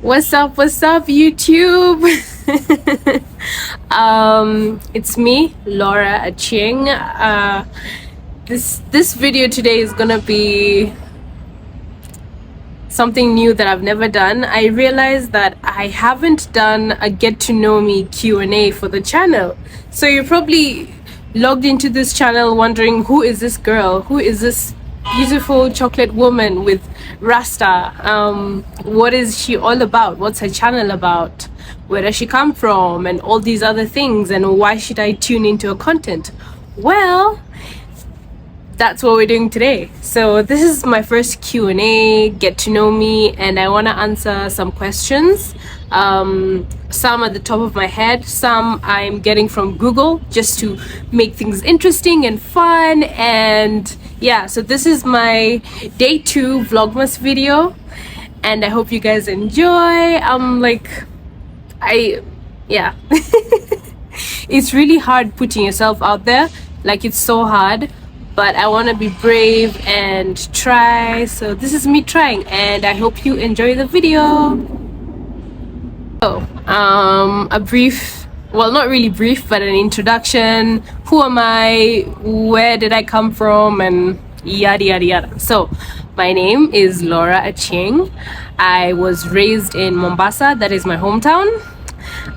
What's up, YouTube? It's me, Laura Aching. This video today is gonna be something new that I've never done. I realized that I haven't done a get to know me Q&A for the channel. So you're probably logged into this channel wondering, who is this girl? Who is this beautiful chocolate woman with Rasta? What is she all about? What's her channel about? Where does she come from? And all these other things. And why should I tune into her content? Well, that's what we're doing today. So this is my first Q&A, get to know me, and I want to answer some questions. Some at the top of my head, some I'm getting from Google, just to make things interesting and fun. And yeah, so this is my day 2 Vlogmas video, and I hope you guys enjoy. Yeah. It's really hard putting yourself out there, like it's so hard, but I want to be brave and try. So this is me trying, and I hope you enjoy the video. So a brief, well, not really brief, but an introduction. Who am I? Where did I come from? And yada yada yada. So my name is Laura Aching. I was raised in Mombasa, that is my hometown.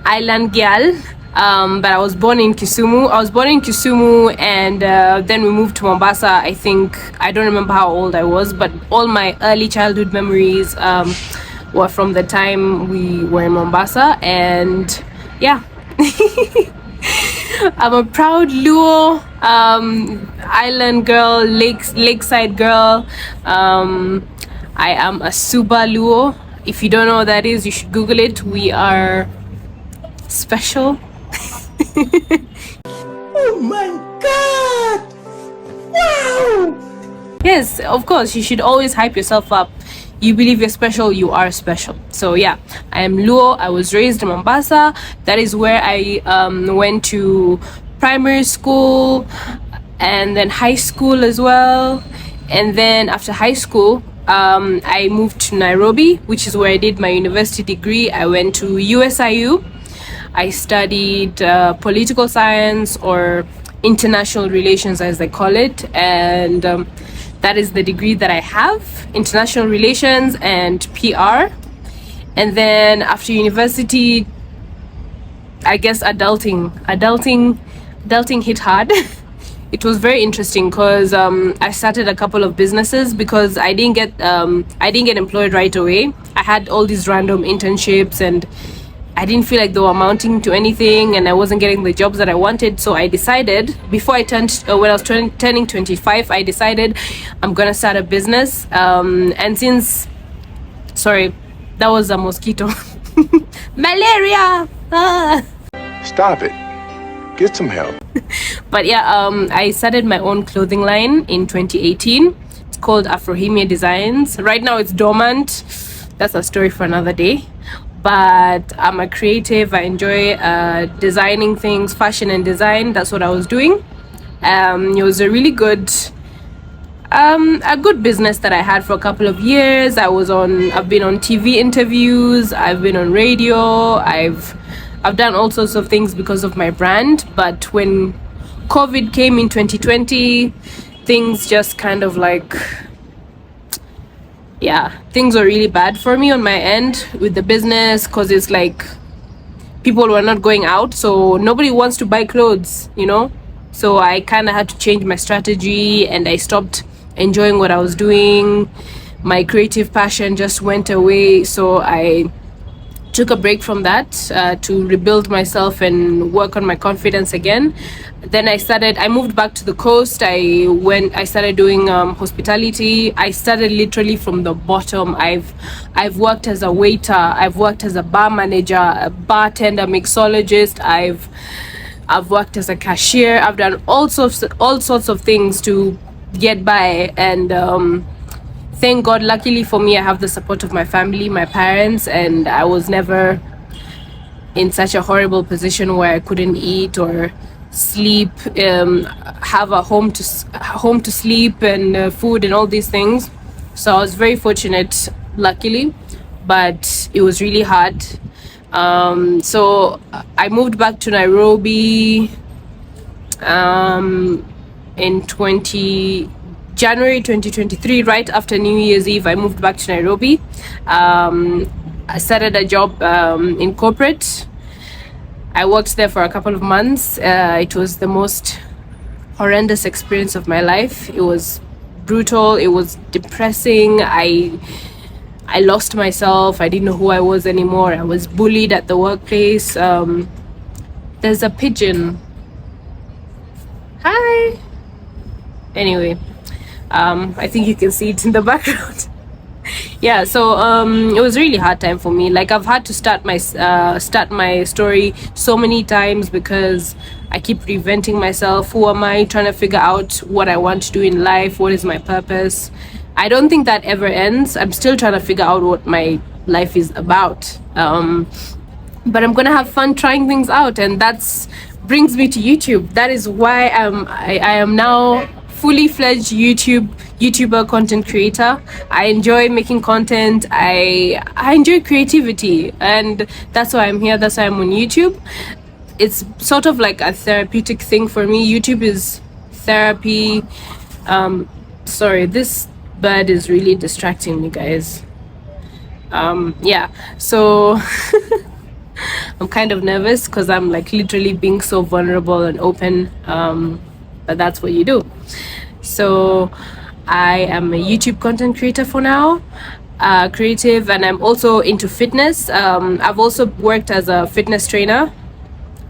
Island girl. But I was born in Kisumu. And then we moved to Mombasa. I think, I don't remember how old I was, but all my early childhood memories were from the time we were in Mombasa. And yeah. I'm a proud Luo, island girl, lakeside girl. I am a Suba Luo. If you don't know what that is, you should Google it. We are special. Oh my god! Wow! Yes, of course, you should always hype yourself up. You believe you're special, you are special. So yeah, I am Luo. I was raised in Mombasa. That is where I went to primary school and then high school as well. And then after high school, I moved to Nairobi, which is where I did my university degree. I went to USIU. I studied political science, or international relations as they call it, and that is the degree that I have, international relations and PR. And then after university, I guess adulting hit hard. It was very interesting because I started a couple of businesses because I didn't get employed right away. I had all these random internships and I didn't feel like they were amounting to anything, and I wasn't getting the jobs that I wanted. So I decided, before I turned, when I was turning 25, I decided I'm gonna start a business. And since, sorry, that was a mosquito. Malaria! Ah. Stop it. Get some help. But yeah, I started my own clothing line in 2018. It's called Afrohemia Designs. Right now it's dormant. That's a story for another day. But I'm a creative. I enjoy designing things, fashion and design. That's what I was doing. It was a really good business that I had for a couple of years. I've been on TV interviews, I've been on radio, I've done all sorts of things because of my brand. But when COVID came in 2020, things just kind of like, yeah, things were really bad for me on my end with the business, because it's like people were not going out, so nobody wants to buy clothes, you know. So I kind of had to change my strategy, and I stopped enjoying what I was doing. My creative passion just went away, so I took a break from that to rebuild myself and work on my confidence again. Then I moved back to the coast. I started doing hospitality. I started literally from the bottom. I've worked as a waiter, I've worked as a bar manager, a bartender, mixologist, I've worked as a cashier. I've done all sorts of things to get by, and thank God, luckily for me, I have the support of my family, my parents, and I was never in such a horrible position where I couldn't eat or sleep, have a home to sleep, and food and all these things. So I was very fortunate, luckily. But it was really hard. So I moved back to Nairobi in January 2023, right after New Year's Eve. I moved back to Nairobi. I started a job in corporate. I worked there for a couple of months. It was the most horrendous experience of my life. It was brutal. It was depressing. I lost myself. I didn't know who I was anymore. I was bullied at the workplace. There's a pigeon. Hi. Anyway, I think you can see it in the background. Yeah, so it was really hard time for me. Like, I've had to start my story so many times because I keep reinventing myself. Who am I? Trying to figure out what I want to do in life. What is my purpose? I don't think that ever ends. I'm still trying to figure out what my life is about. But I'm gonna have fun trying things out, and that's brings me to YouTube. That is why I am now fully fledged YouTuber content creator. I enjoy making content. I enjoy creativity, and that's why I'm here. That's why I'm on YouTube. It's sort of like a therapeutic thing for me. YouTube is therapy. Sorry, this bird is really distracting me, guys. Yeah, so I'm kind of nervous because I'm like literally being so vulnerable and open, but that's what you do. So I am a YouTube content creator for now, creative, and I'm also into fitness. I've also worked as a fitness trainer,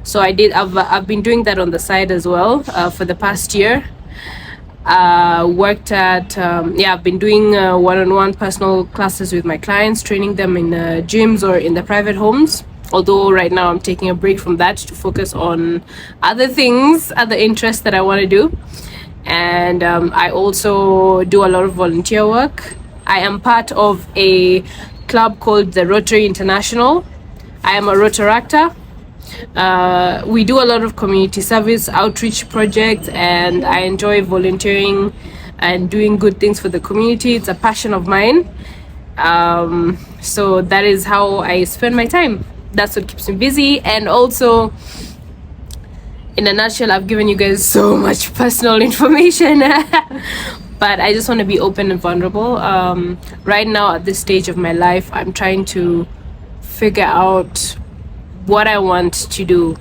so I've been doing that on the side as well for the past year. Worked at I've been doing one-on-one personal classes with my clients, training them in gyms or in the private homes. Although right now I'm taking a break from that to focus on other things, other interests that I want to do. And I also do a lot of volunteer work. I am part of a club called the Rotary International. I am a Rotaractor. We do a lot of community service outreach projects, and I enjoy volunteering and doing good things for the community. It's a passion of mine. So that is how I spend my time. That's what keeps me busy. And also, in a nutshell, I've given you guys so much personal information. But I just want to be open and vulnerable. Right now, at this stage of my life, I'm trying to figure out what I want to do.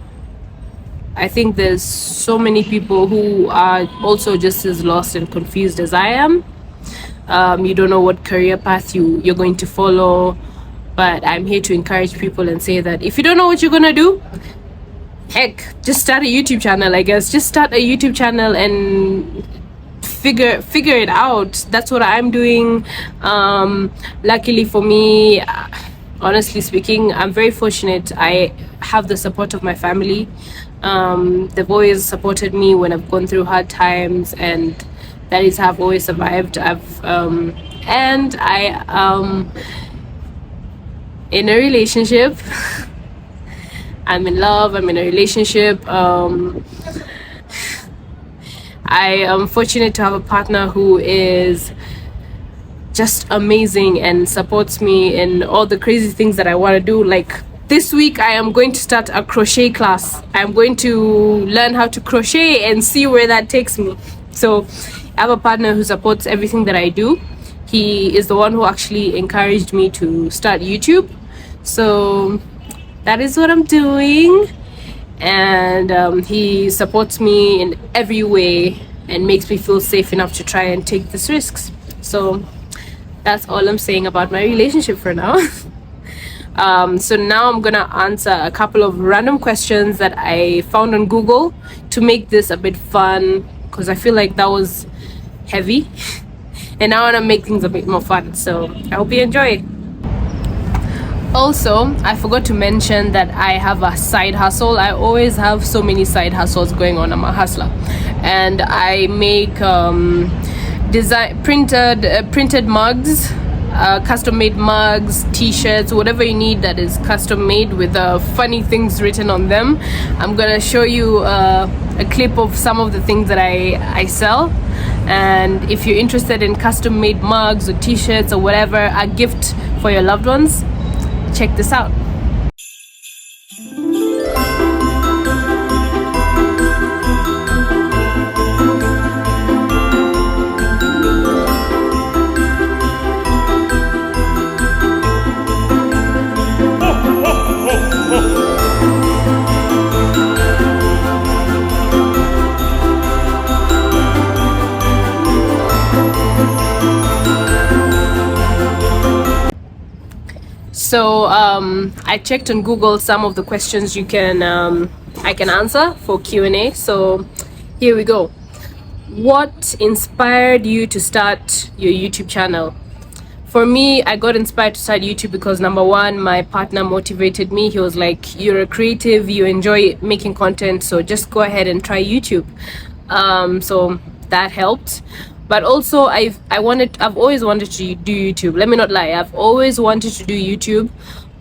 I think there's so many people who are also just as lost and confused as I am. You don't know what career path you're going to follow, but I'm here to encourage people and say that if you don't know what you're gonna do, heck, just start a YouTube channel. I guess just start a YouTube channel and figure it out. That's what I'm doing. Luckily for me, honestly speaking, I'm very fortunate. I have the support of my family. They've always supported me when I've gone through hard times, and that is how I've always survived. And I am in a relationship. I'm in love. I'm in a relationship. I am fortunate to have a partner who is just amazing and supports me in all the crazy things that I want to do. Like this week, I am going to start a crochet class. I'm going to learn how to crochet and see where that takes me. So I have a partner who supports everything that I do. He is the one who actually encouraged me to start YouTube. So that is what I'm doing. And he supports me in every way and makes me feel safe enough to try and take these risks. So that's all I'm saying about my relationship for now. So now I'm gonna answer a couple of random questions that I found on Google to make this a bit fun, because I feel like that was heavy and I want to make things a bit more fun. So I hope you enjoy it. Also, I forgot to mention that I have a side hustle. I always have so many side hustles going on. I'm a hustler, and I make printed mugs, custom made mugs, t-shirts, whatever you need that is custom made with funny things written on them. I'm gonna show you a clip of some of the things that I sell. And if you're interested in custom made mugs or t-shirts or whatever, a gift for your loved ones, check this out. So I checked on Google some of the questions you can I can answer for Q&A. So here we go. What inspired you to start your YouTube channel? For me, I got inspired to start YouTube because number one, my partner motivated me. He was like, "You're a creative, you enjoy making content, so just go ahead and try YouTube." So that helped. But also I've always wanted to do YouTube. Let me not lie, I've always wanted to do YouTube,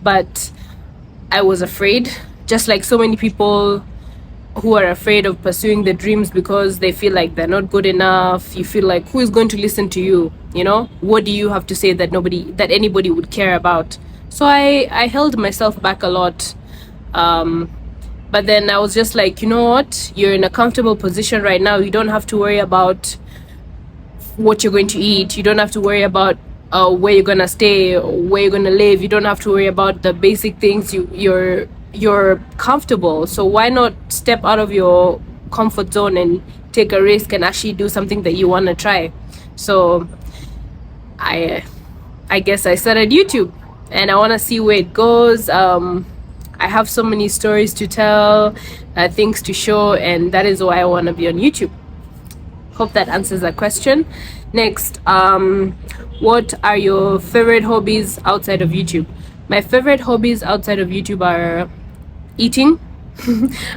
but I was afraid, just like so many people who are afraid of pursuing their dreams because they feel like they're not good enough. You feel like, who is going to listen to you? You know, what do you have to say that anybody would care about? So I held myself back a lot. But then I was just like, you know what, you're in a comfortable position right now. You don't have to worry about what you're going to eat. You don't have to worry about where you're gonna stay, where you're gonna live. You don't have to worry about the basic things. You're comfortable, so why not step out of your comfort zone and take a risk and actually do something that you want to try? So I guess I started YouTube, and I want to see where it goes. I have so many stories to tell, things to show, and that is why I want to be on YouTube. Hope that answers that question. Next, what are your favorite hobbies outside of YouTube? My favorite hobbies outside of YouTube are eating.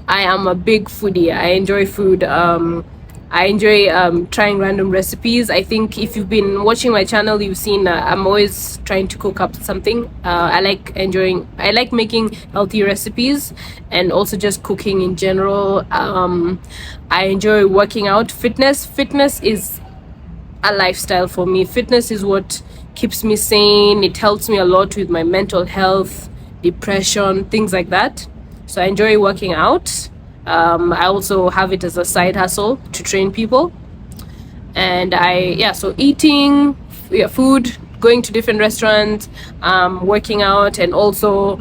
I am a big foodie. I enjoy food. I enjoy trying random recipes. I think if you've been watching my channel, you've seen I'm always trying to cook up something. I like making healthy recipes, and also just cooking in general. I enjoy working out. Fitness is a lifestyle for me. Fitness is what keeps me sane. It helps me a lot with my mental health, depression, things like that. So I enjoy working out. I also have it as a side hustle to train people. And so eating, food, going to different restaurants, working out, and also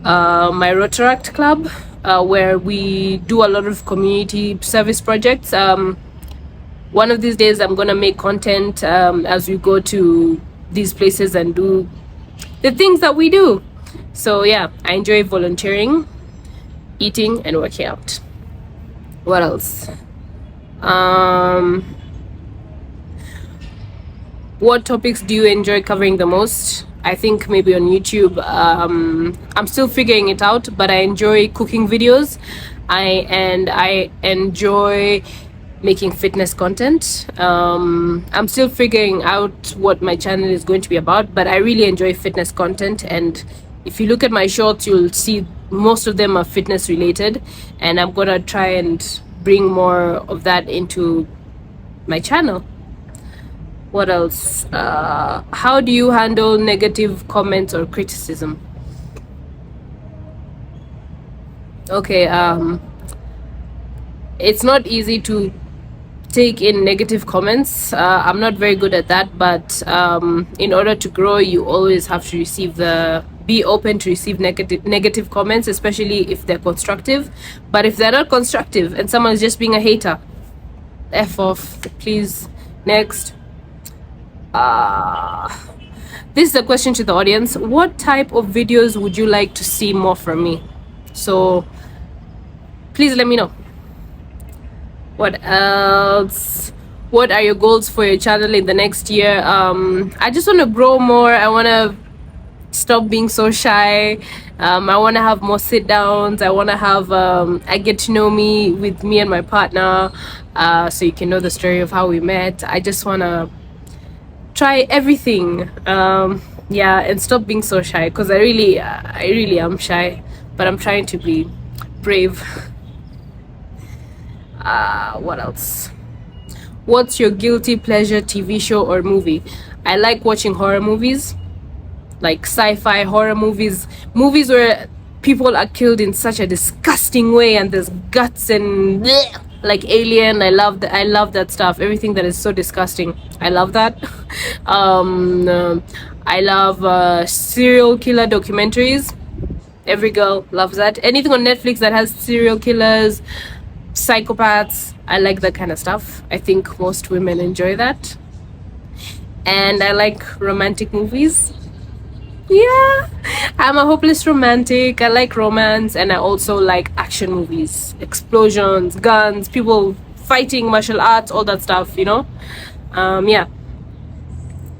my Rotaract Club, where we do a lot of community service projects. One of these days I'm gonna make content as we go to these places and do the things that we do. So yeah, I enjoy volunteering, eating, and working out. What else? What topics do you enjoy covering the most? I think maybe on YouTube. I'm still figuring it out, but I enjoy cooking videos. I enjoy making fitness content. I'm still figuring out what my channel is going to be about, but I really enjoy fitness content, and if you look at my shorts, you'll see most of them are fitness related, and I'm gonna try and bring more of that into my channel. What else? How do you handle negative comments or criticism? Okay, it's not easy to take in negative comments. I'm not very good at that, but in order to grow, you always have to be open to receive negative comments, especially if they're constructive. But if they're not constructive and someone's just being a hater, F off, please. Next. This is a question to the audience. What type of videos would you like to see more from me? So please let me know. What else? What are your goals for your channel in the next year? I just want to grow more. I want to stop being so shy. I want to have more sit downs. I want to have I get to know me with me and my partner, so you can know the story of how we met. I just want to try everything, and stop being so shy, because I really am shy, but I'm trying to be brave. What else? What's your guilty pleasure TV show or movie? I like watching horror movies. like sci-fi horror movies where people are killed in such a disgusting way and there's guts and bleh, like Alien. I love that stuff. Everything that is so disgusting, I love that. I love serial killer documentaries. Every girl loves that. Anything on Netflix that has serial killers, psychopaths, I like that kind of stuff. I think most women enjoy that. And I like romantic movies. Yeah, I'm a hopeless romantic. I like romance, and I also like action movies, explosions, guns, people fighting, martial arts, all that stuff, you know. Yeah.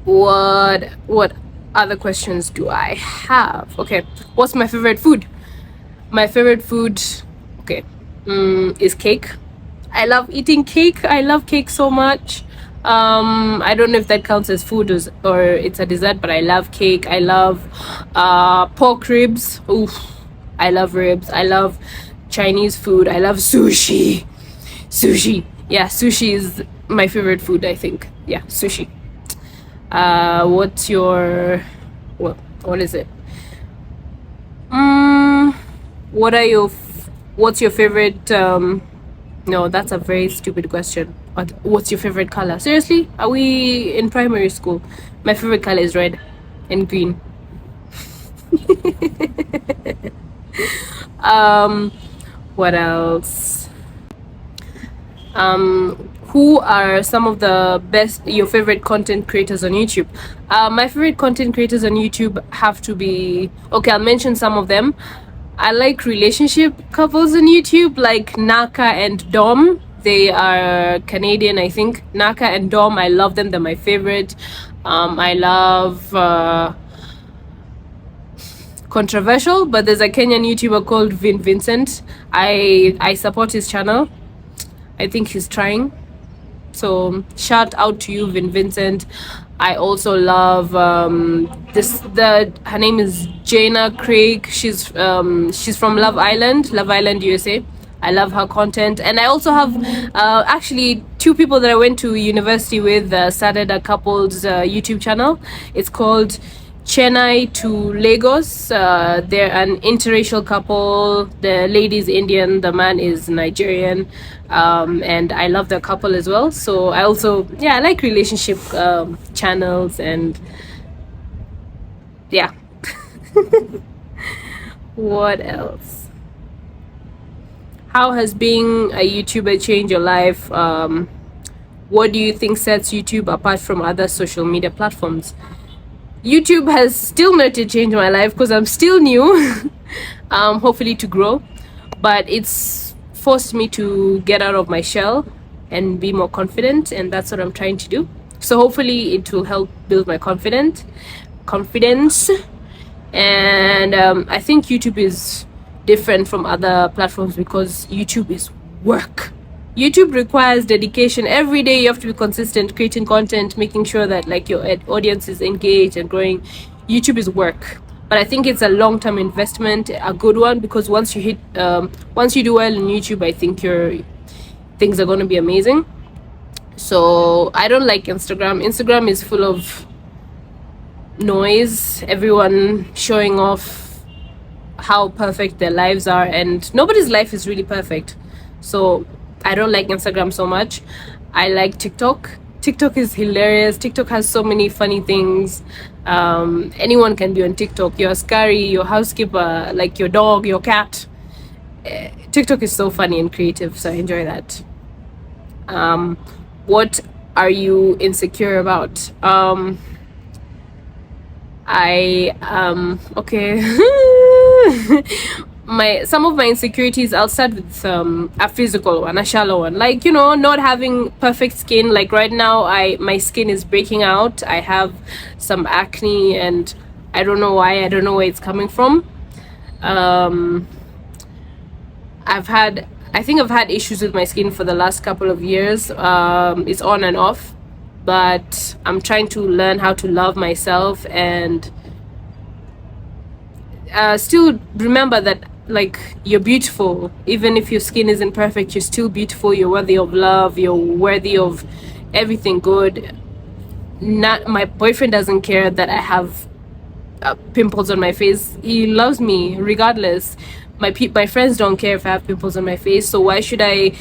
What other questions do I have? Okay, what's my favorite food? My favorite food, okay, is cake. I love eating cake. I love cake so much. I don't know if that counts as food or it's a dessert, but I love cake. I love pork ribs. Oof, I love ribs. I love Chinese food. I love sushi. Yeah, sushi is my favorite food, I think. Yeah, sushi. What's your what is it? What's your favorite no, that's a very stupid question. What's your favorite color? Seriously? Are we in primary school? My favorite color is red and green. What else? Who are some of the best, your favorite content creators on YouTube? My favorite content creators on YouTube have to be, okay, I'll mention some of them. I like relationship couples on YouTube, like Naka and Dom. They are Canadian, I think. Naka and Dom, I love them. They're my favorite. I love controversial, but there's a Kenyan YouTuber called Vincent. I support his channel. I think he's trying. So shout out to you, Vincent. I also love her name is Jaina Craig. She's from Love Island, USA. I love her content, and I also have actually two people that I went to university with started a couple's YouTube channel. It's called Chennai to Lagos. They're an interracial couple. The lady is Indian, the man is Nigerian, and I love the couple as well. So I also, yeah, I like relationship channels, and yeah. What else? How has being a YouTuber changed your life? What do you think sets YouTube apart from other social media platforms? YouTube has still not to change my life because I'm still new. Hopefully to grow, but it's forced me to get out of my shell and be more confident, and that's what I'm trying to do. So hopefully it will help build my confidence. And I think YouTube is different from other platforms because YouTube is work. YouTube requires dedication. Every day you have to be consistent creating content, making sure that like your audience is engaged and growing. YouTube is work, but I think it's a long-term investment, a good one, because once you do well in YouTube, I think your things are going to be amazing. So I don't like Instagram is full of noise, everyone showing off how perfect their lives are, and nobody's life is really perfect. So I don't like Instagram so much. I like TikTok. TikTok is hilarious. TikTok has so many funny things. Anyone can be on TikTok. Your askari, your housekeeper, like your dog, your cat. TikTok is so funny and creative, so I enjoy that. What are you insecure about? Okay. Some of my insecurities, I'll start with a physical one, a shallow one, like, you know, not having perfect skin. Like right now my skin is breaking out. I have some acne and I don't know why. I don't know where it's coming from. I think I've had issues with my skin for the last couple of years. It's on and off, but I'm trying to learn how to love myself and still remember that like you're beautiful. Even if your skin isn't perfect, you're still beautiful. You're worthy of love. You're worthy of everything good. Not my boyfriend doesn't care that I have pimples on my face. He loves me regardless. My friends don't care if I have pimples on my face, so why should I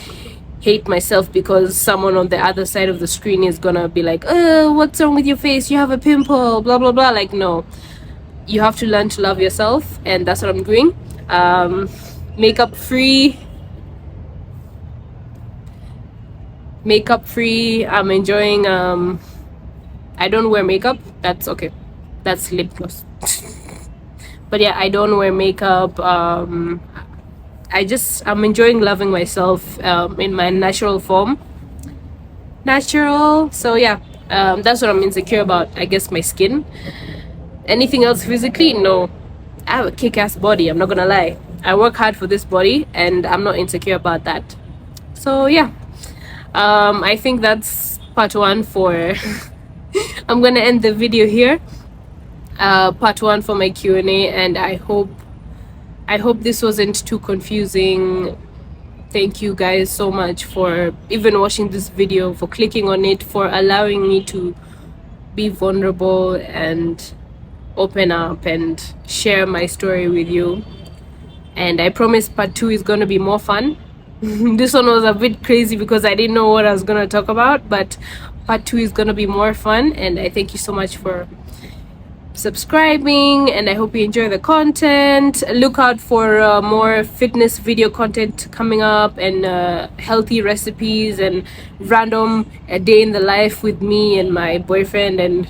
hate myself because someone on the other side of the screen is gonna be like, oh, what's wrong with your face, you have a pimple, blah blah blah. Like, no, you have to learn to love yourself, and that's what I'm doing. Makeup free. I'm enjoying. I don't wear makeup. That's okay. That's lip gloss. But yeah, I don't wear makeup. I'm enjoying loving myself in my natural form. So yeah, that's what I'm insecure about. I guess my skin. Anything else physically? No. I have a kick-ass body, I'm not gonna lie. I work hard for this body and I'm not insecure about that. So yeah, I think that's part one for I'm gonna end the video here. Part one for my Q&A, and I hope this wasn't too confusing. Thank you guys so much for even watching this video, for clicking on it, for allowing me to be vulnerable and open up and share my story with you. And I promise part two is gonna be more fun. This one was a bit crazy because I didn't know what I was gonna talk about, but part two is gonna be more fun. And I thank you so much for subscribing, and I hope you enjoy the content. Look out for more fitness video content coming up, and healthy recipes, and random a day in the life with me and my boyfriend and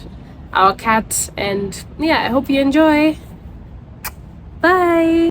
our cat. And yeah, I hope you enjoy. Bye.